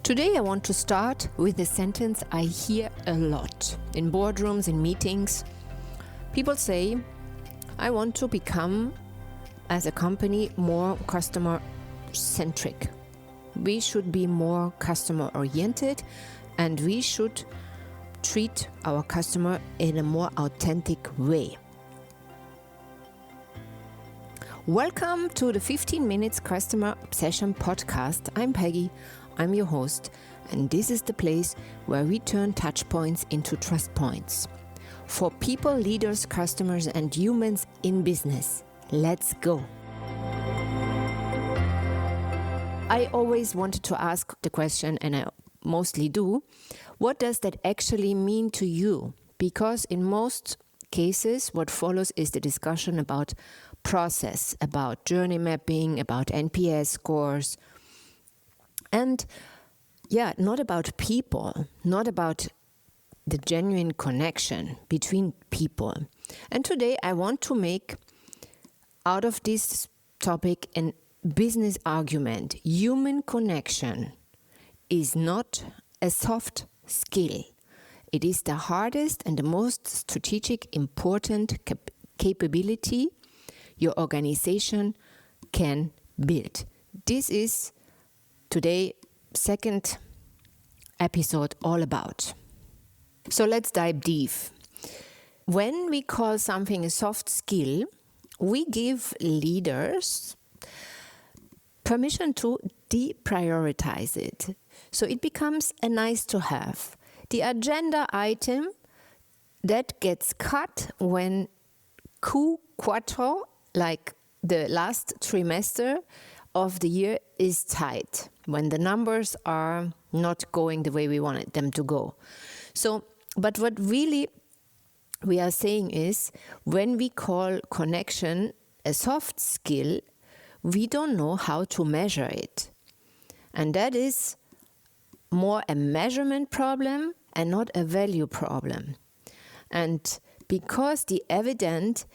Today I want to start with a sentence I hear a lot in boardrooms, in meetings. People say, I want to become, as a company, more customer-centric. We should be more customer-oriented and we should treat our customer in a more authentic way. Welcome to the 15 Minutes Customer Obsession podcast. I'm Peggy, I'm your host, and this is the place where we turn touch points into trust points. For people, leaders, customers, and humans in business. Let's go. I always wanted to ask the question, and I mostly do, what does that actually mean to you? Because in most cases, what follows is the discussion about process, about journey mapping, about NPS scores, and not about people, not about the genuine connection between people. And today I want to make out of this topic a business argument. Human connection is not a soft skill. It is the hardest and the most strategic, important capability your organization can build. This is today second episode all about. So let's dive deep. When we call something a soft skill, we give leaders permission to deprioritize it. So it becomes a nice to have. The agenda item that gets cut when Q4, like the last trimester of the year, is tight, when the numbers are not going the way we wanted them to go. So, but what really we are saying is, when we call connection a soft skill, we don't know how to measure it. And that is more a measurement problem and not a value problem. And because the evidence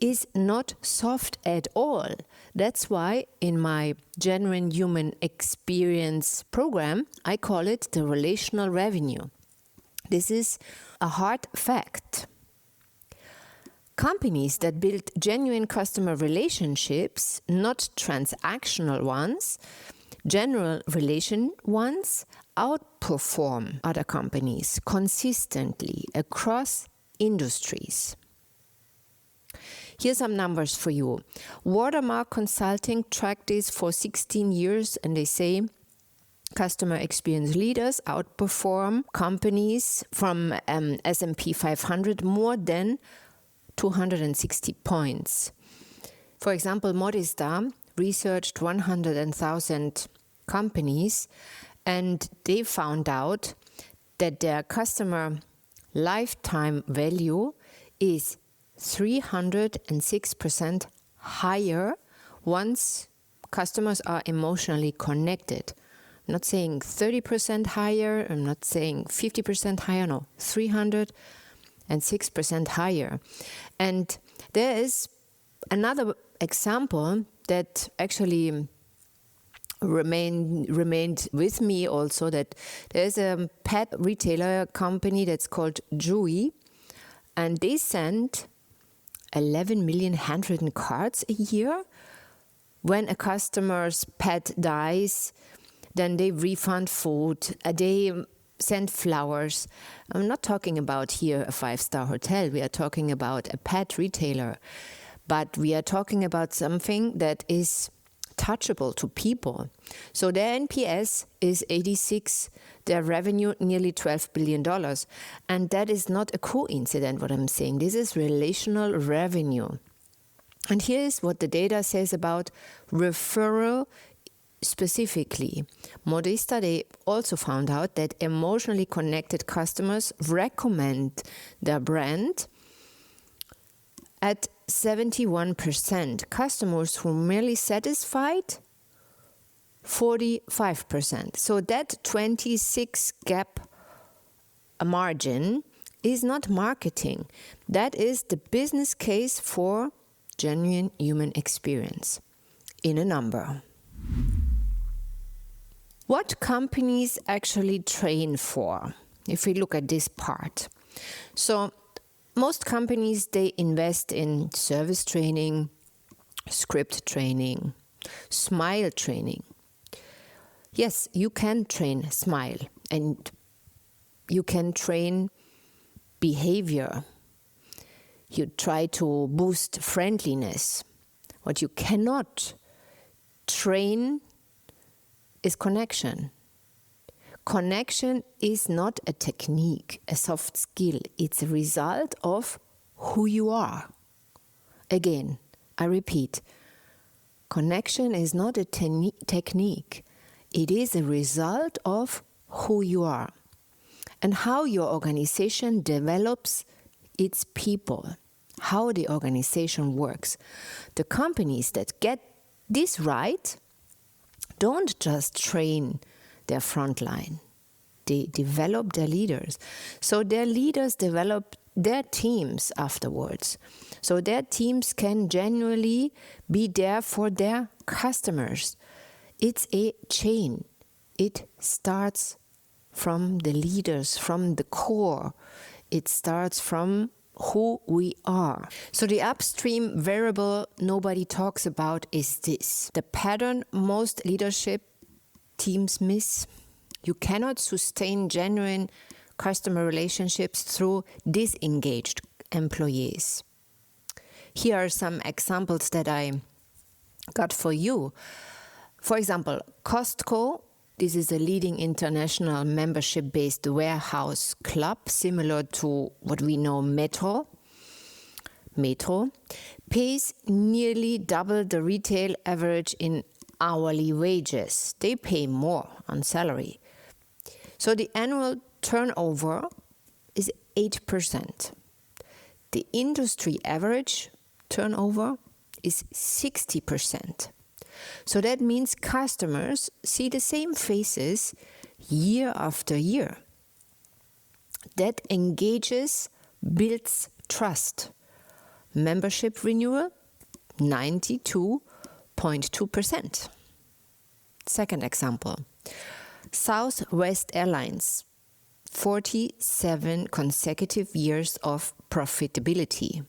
is not soft at all, that's why in my Genuine Human Experience program, I call it the relational revenue. This is a hard fact. Companies that build genuine customer relationships, not transactional ones, general relation ones, outperform other companies consistently across industries. Here's some numbers for you. Watermark Consulting tracked this for 16 years, and they say customer experience leaders outperform companies from S&P 500 more than 260 points. For example, Motista researched 100,000 companies, and they found out that their customer lifetime value is 306% higher once customers are emotionally connected. I'm not saying 30% higher, I'm not saying 50% higher, no, 306% higher. And there is another example that actually remained with me also, that there's a pet retailer company that's called Chewy, and they send 11 million handwritten cards a year. When a customer's pet dies, then they refund food, they send flowers. I'm not talking about here a 5-star hotel, we are talking about a pet retailer. But we are talking about something that is touchable to people. So their NPS is 86, their revenue nearly $12 billion. And that is not a coincidence what I'm saying. This is relational revenue. And here's what the data says about referral specifically. Motista, they also found out that emotionally connected customers recommend their brand at 71%. Customers who are merely satisfied, 45%. So that 26 gap margin is not marketing. That is the business case for genuine human experience in a number. What companies actually train for, if we look at this part? So most companies, they invest in service training, script training, smile training. Yes, you can train smile and you can train behavior. You try to boost friendliness. What you cannot train is connection. Connection is not a technique, a soft skill. It's a result of who you are. Again, I repeat, connection is not a technique. It is a result of who you are and how your organization develops its people, how the organization works. The companies that get this right don't just train their frontline. They develop their leaders. So their leaders develop their teams afterwards. So their teams can genuinely be there for their customers. It's a chain. It starts from the leaders, from the core. It starts from who we are. So the upstream variable nobody talks about is this. The pattern most leadership teams miss. You cannot sustain genuine customer relationships through disengaged employees. Here are some examples that I got for you. For example, Costco. This is a leading international membership-based warehouse club, similar to what we know Metro, pays nearly double the retail average in hourly wages. They pay more on salary. So the annual turnover is 8%. The industry average turnover is 60%. So that means customers see the same faces year after year. That engages, builds trust. Membership renewal, 92.2%. Second example, Southwest Airlines, 47 consecutive years of profitability.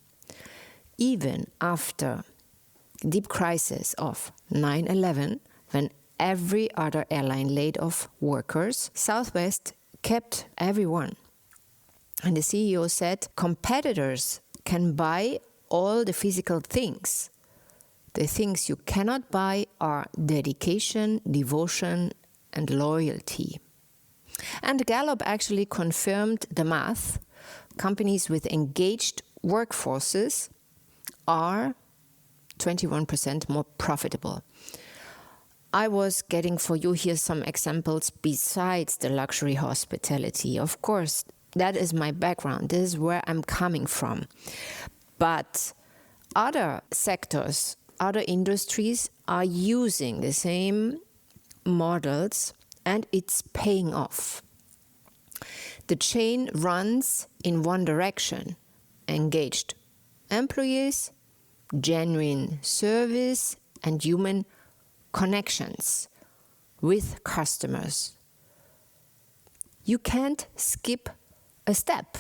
Even after deep crisis of 9/11, when every other airline laid off workers, Southwest kept everyone. And the CEO said, competitors can buy all the physical things. The things you cannot buy are dedication, devotion, and loyalty. And Gallup actually confirmed the math. Companies with engaged workforces are 21% more profitable. I was getting for you here some examples besides the luxury hospitality. Of course, that is my background. This is where I'm coming from. But other sectors, other industries are using the same models and it's paying off. The chain runs in one direction. Engaged employees, genuine service, and human connections with customers. You can't skip a step.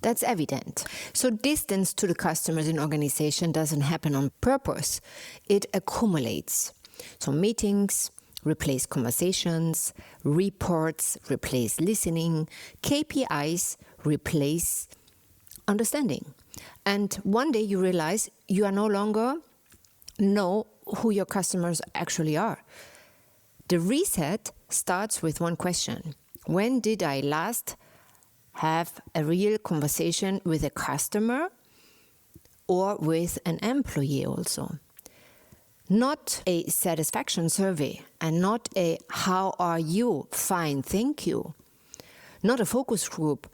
That's evident. So distance to the customers in organization doesn't happen on purpose. It accumulates. So meetings replace conversations, reports replace listening, KPIs replace understanding. And one day you realize you are no longer know who your customers actually are. The reset starts with one question. When did I last have a real conversation with a customer or with an employee also? Not a satisfaction survey and not a how are you? Fine, thank you. Not a focus group.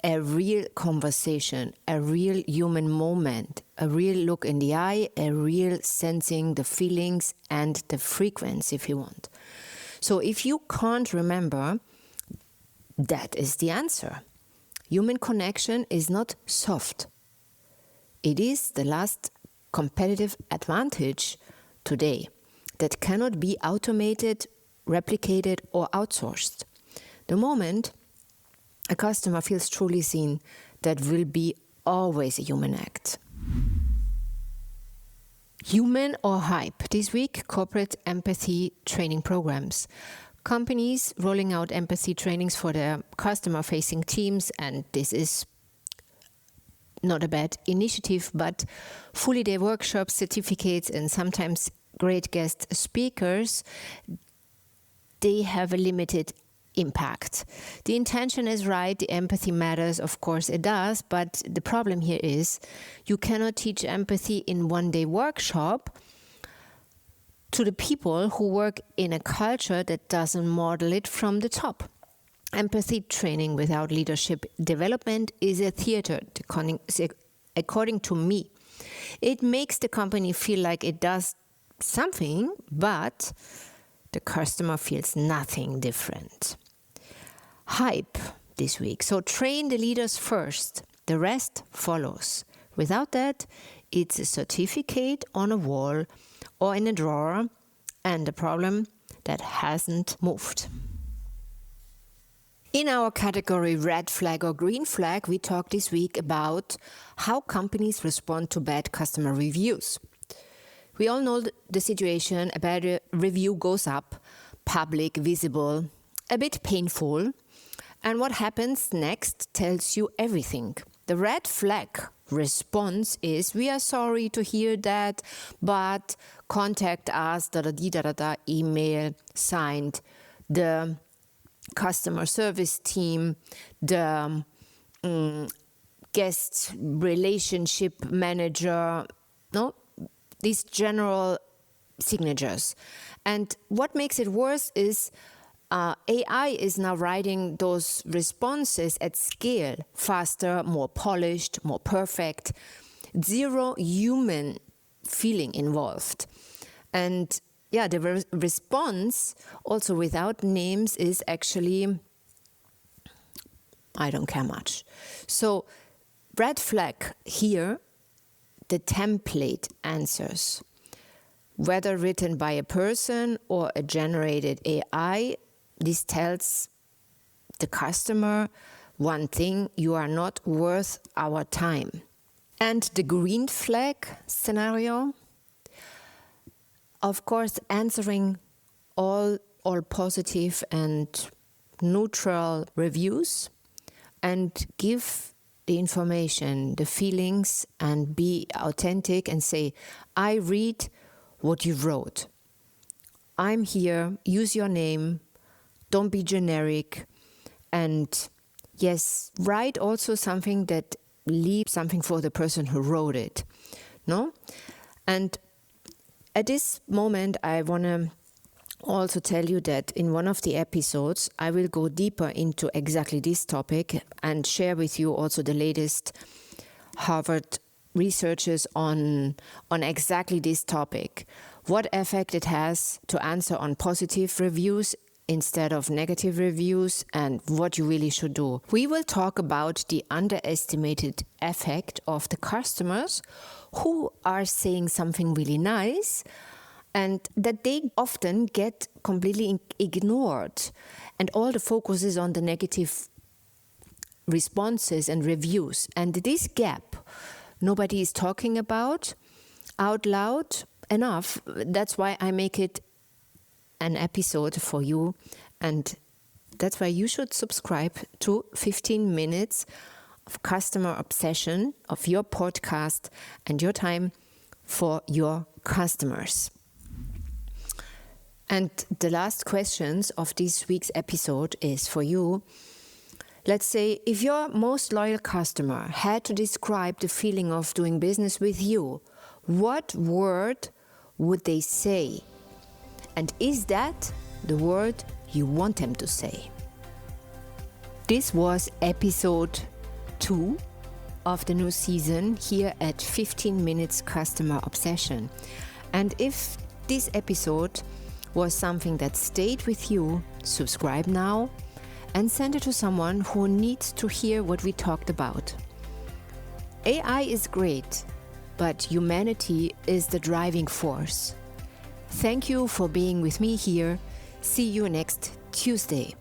A real conversation, a real human moment, a real look in the eye, a real sensing the feelings and the frequency if you want. So if you can't remember, that is the answer. Human connection is not soft. It is the last competitive advantage today that cannot be automated replicated or outsourced. The moment a customer feels truly seen, that will be always a human act. Human or hype? This week, corporate empathy training programs. Companies rolling out empathy trainings for their customer-facing teams, and this is not a bad initiative, but full day workshops, certificates, and sometimes great guest speakers, they have a limited impact. The intention is right, the empathy matters, of course it does, but the problem here is you cannot teach empathy in one-day workshop to the people who work in a culture that doesn't model it from the top. Empathy training without leadership development is a theater, according to me. It makes the company feel like it does something, but the customer feels nothing different. Hype this week. So train the leaders first. The rest follows. Without that, it's a certificate on a wall or in a drawer and a problem that hasn't moved. In our category red flag or green flag, we talked this week about how companies respond to bad customer reviews. We all know the situation. A bad review goes up, public, visible, a bit painful. And what happens next tells you everything. The red flag response is, we are sorry to hear that, but contact us, email, signed, the customer service team, the guest relationship manager, these general signatures. And what makes it worse is AI is now writing those responses at scale, faster, more polished, more perfect, zero human feeling involved. And the response, also without names, is actually, I don't care much. So, red flag here, the template answers, whether written by a person or a generated AI, this tells the customer one thing: you are not worth our time. And the green flag scenario, of course, answering all positive and neutral reviews and give the information, the feelings, and be authentic and say, I read what you wrote. I'm here, use your name, don't be generic, and yes, write also something that leaves something for the person who wrote it. No? And at this moment, I want to also tell you that in one of the episodes, I will go deeper into exactly this topic and share with you also the latest Harvard researches on exactly this topic. What effect it has to answer on positive reviews instead of negative reviews, and what you really should do. We will talk about the underestimated effect of the customers who are saying something really nice and that they often get completely ignored, and all the focus is on the negative responses and reviews. And this gap nobody is talking about out loud enough. That's why I make it an episode for you, and that's why you should subscribe to 15 minutes of customer obsession, of your podcast and your time for your customers. And the last questions of this week's episode is for you. Let's say if your most loyal customer had to describe the feeling of doing business with you, what word would they say? And is that the word you want them to say? This was episode 2 of the new season here at 15 Minutes Customer Obsession. And if this episode was something that stayed with you, subscribe now and send it to someone who needs to hear what we talked about. AI is great, but humanity is the driving force. Thank you for being with me here. See you next Tuesday.